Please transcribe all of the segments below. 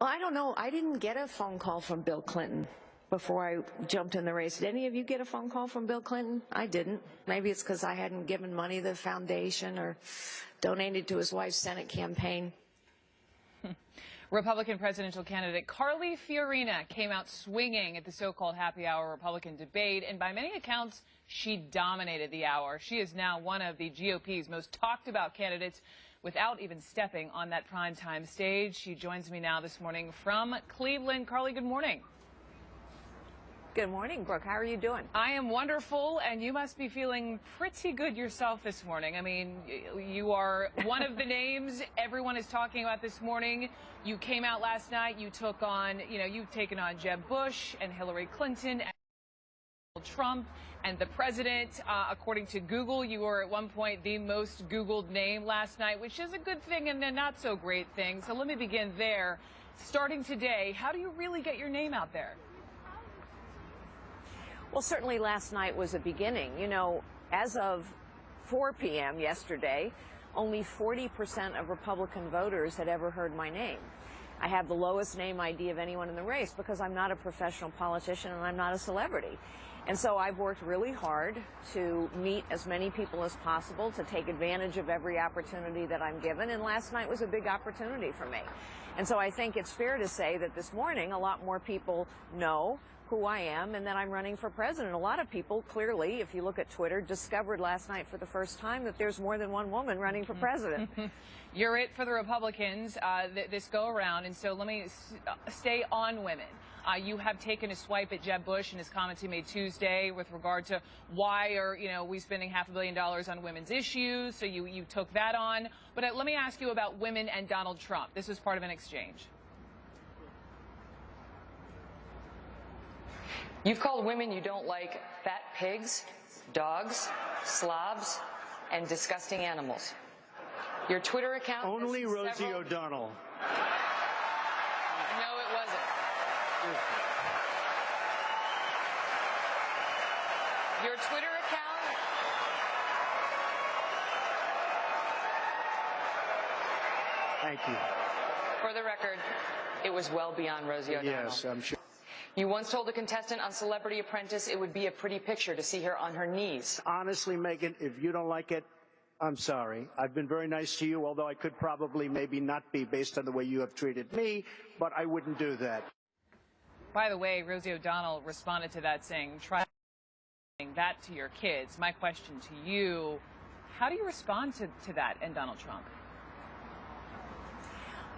Well, I don't know. I didn't get a phone call from Bill Clinton before I jumped in the race. Did any of you get a phone call from Bill Clinton? I didn't. Maybe it's because I hadn't given money to the foundation or donated to his wife's Senate campaign. Republican presidential candidate Carly Fiorina came out swinging at the so-called happy hour Republican debate, and by many accounts, she dominated the hour. She is now one of the GOP's most talked about candidates without even stepping on that primetime stage. She joins me now this morning from Cleveland. Carly, good morning. Good morning, Brooke. How are you doing? I am wonderful, and you must be feeling pretty good yourself this morning. I mean, you are one of the names everyone is talking about this morning. You came out last night. You took on, you've taken on Jeb Bush and Hillary Clinton and Donald Trump and the president. According to Google, you were at one point the most Googled name last night, which is a good thing and a not so great thing. So let me begin there. Starting today, how do you really get your name out there? Well, certainly last night was a beginning. As of 4 p.m. yesterday, only 40% of Republican voters had ever heard my name. I have the lowest name ID of anyone in the race because I'm not a professional politician and I'm not a celebrity. And so I've worked really hard to meet as many people as possible, to take advantage of every opportunity that I'm given, and last night was a big opportunity for me. And so I think it's fair to say that this morning a lot more people know who I am and that I'm running for president. A lot of people, clearly, if you look at Twitter, discovered last night for the first time that there's more than one woman running for president. You're it for the Republicans this go around, and so let me stay on women. You have taken a swipe at Jeb Bush and his comments he made Tuesday with regard to why are we spending $500 million on women's issues. So you took that on. But let me ask you about women and Donald Trump. This was part of an exchange. You've called women you don't like fat pigs, dogs, slobs, and disgusting animals. Your Twitter account... Only Rosie O'Donnell. No, it wasn't. Your Twitter account... Thank you. For the record, it was well beyond Rosie O'Donnell. Yes, I'm sure. You once told a contestant on Celebrity Apprentice it would be a pretty picture to see her on her knees. Honestly, Megyn, if you don't like it, I'm sorry. I've been very nice to you, although I could probably maybe not be based on the way you have treated me, but I wouldn't do that. By the way, Rosie O'Donnell responded to that saying, try that to your kids. My question to you, how do you respond to that and Donald Trump?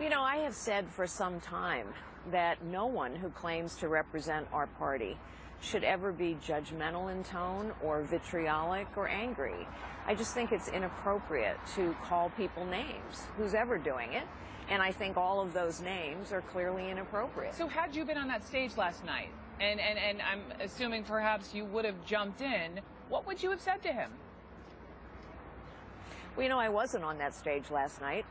I have said for some time that no one who claims to represent our party should ever be judgmental in tone or vitriolic or angry. I just think it's inappropriate to call people names, who's ever doing it, and I think all of those names are clearly inappropriate. So had you been on that stage last night, and I'm assuming perhaps you would have jumped in, what would you have said to him? Well, I wasn't on that stage last night.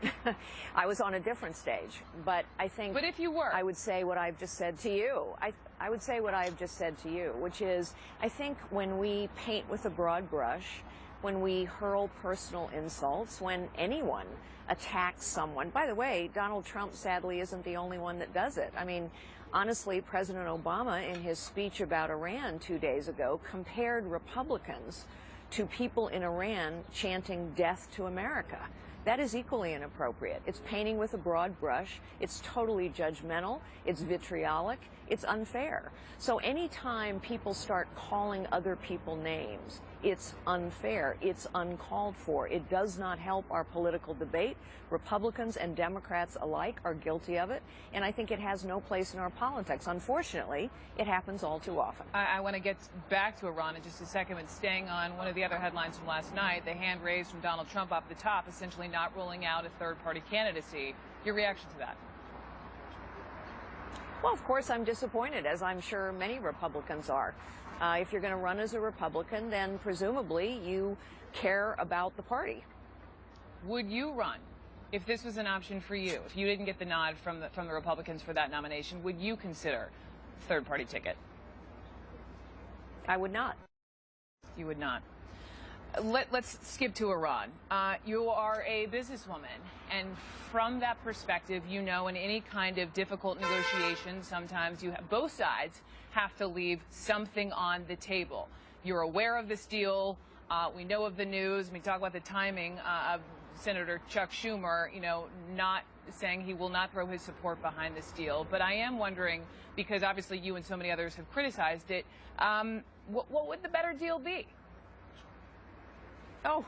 I was on a different stage. But I think... But if you were? I would say what I've just said to you. I would say what I've just said to you, which is, I think when we paint with a broad brush, when we hurl personal insults, when anyone attacks someone... By the way, Donald Trump, sadly, isn't the only one that does it. I mean, honestly, President Obama, in his speech about Iran 2 days ago, compared Republicans to people in Iran chanting death to America. That is equally inappropriate. It's painting with a broad brush. It's totally judgmental. It's vitriolic. It's unfair. So anytime people start calling other people names, it's unfair. It's uncalled for. It does not help our political debate. Republicans and Democrats alike are guilty of it, and I think it has no place in our politics. Unfortunately, it happens all too often. I want to get back to Iran in just a second, but staying on one of the other headlines from last night, the hand raised from Donald Trump up the top, essentially not ruling out a third-party candidacy. Your reaction to that? Well, of course, I'm disappointed, as I'm sure many Republicans are. If you're going to run as a Republican, then presumably you care about the party. Would you run if this was an option for you? If you didn't get the nod from the Republicans for that nomination, would you consider third-party ticket? I would not. You would not. Let's skip to Iran. You are a businesswoman, and from that perspective, you know, in any kind of difficult negotiation, sometimes you have both sides have to leave something on the table. You're aware of this deal. We know of the news. We talk about the timing of Senator Chuck Schumer, you know, not saying he will not throw his support behind this deal. But I am wondering, because obviously you and so many others have criticized it, what would the better deal be? Oh,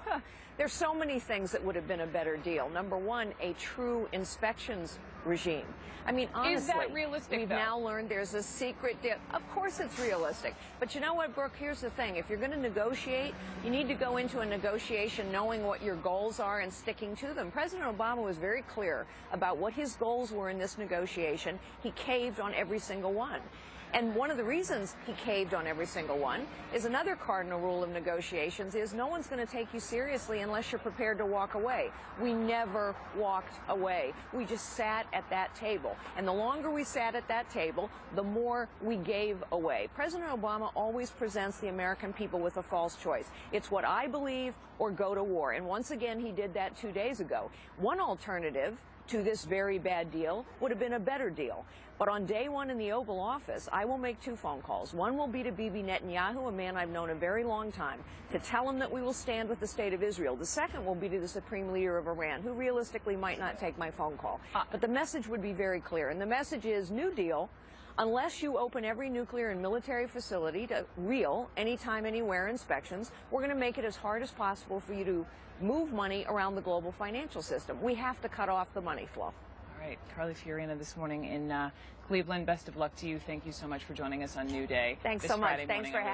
there's so many things that would have been a better deal. Number one, a true inspections regime. I mean, honestly, is that realistic, we've though? now learned there's a secret deal. Of course it's realistic. But you know what, Brooke, here's the thing. If you're going to negotiate, you need to go into a negotiation knowing what your goals are and sticking to them. President Obama was very clear about what his goals were in this negotiation. He caved on every single one. And one of the reasons he caved on every single one is another cardinal rule of negotiations is no one's going to take you seriously unless you're prepared to walk away. We never walked away. We just sat at that table. And the longer we sat at that table, the more we gave away. President Obama always presents the American people with a false choice. It's what I believe or go to war. And once again, he did that 2 days ago. One alternative to this very bad deal would have been a better deal. But on day one in the Oval Office, I will make 2 phone calls. One will be to Bibi Netanyahu, a man I've known a very long time, to tell him that we will stand with the state of Israel. The second will be to the supreme leader of Iran, who realistically might not take my phone call. But the message would be very clear. And the message is, New Deal, unless you open every nuclear and military facility to real, anytime, anywhere inspections, we're going to make it as hard as possible for you to move money around the global financial system. We have to cut off the money flow. All right, Carly Fiorina this morning in Cleveland. Best of luck to you. Thank you so much for joining us on New Day. Thanks this so much. Friday Thanks morning. for having me.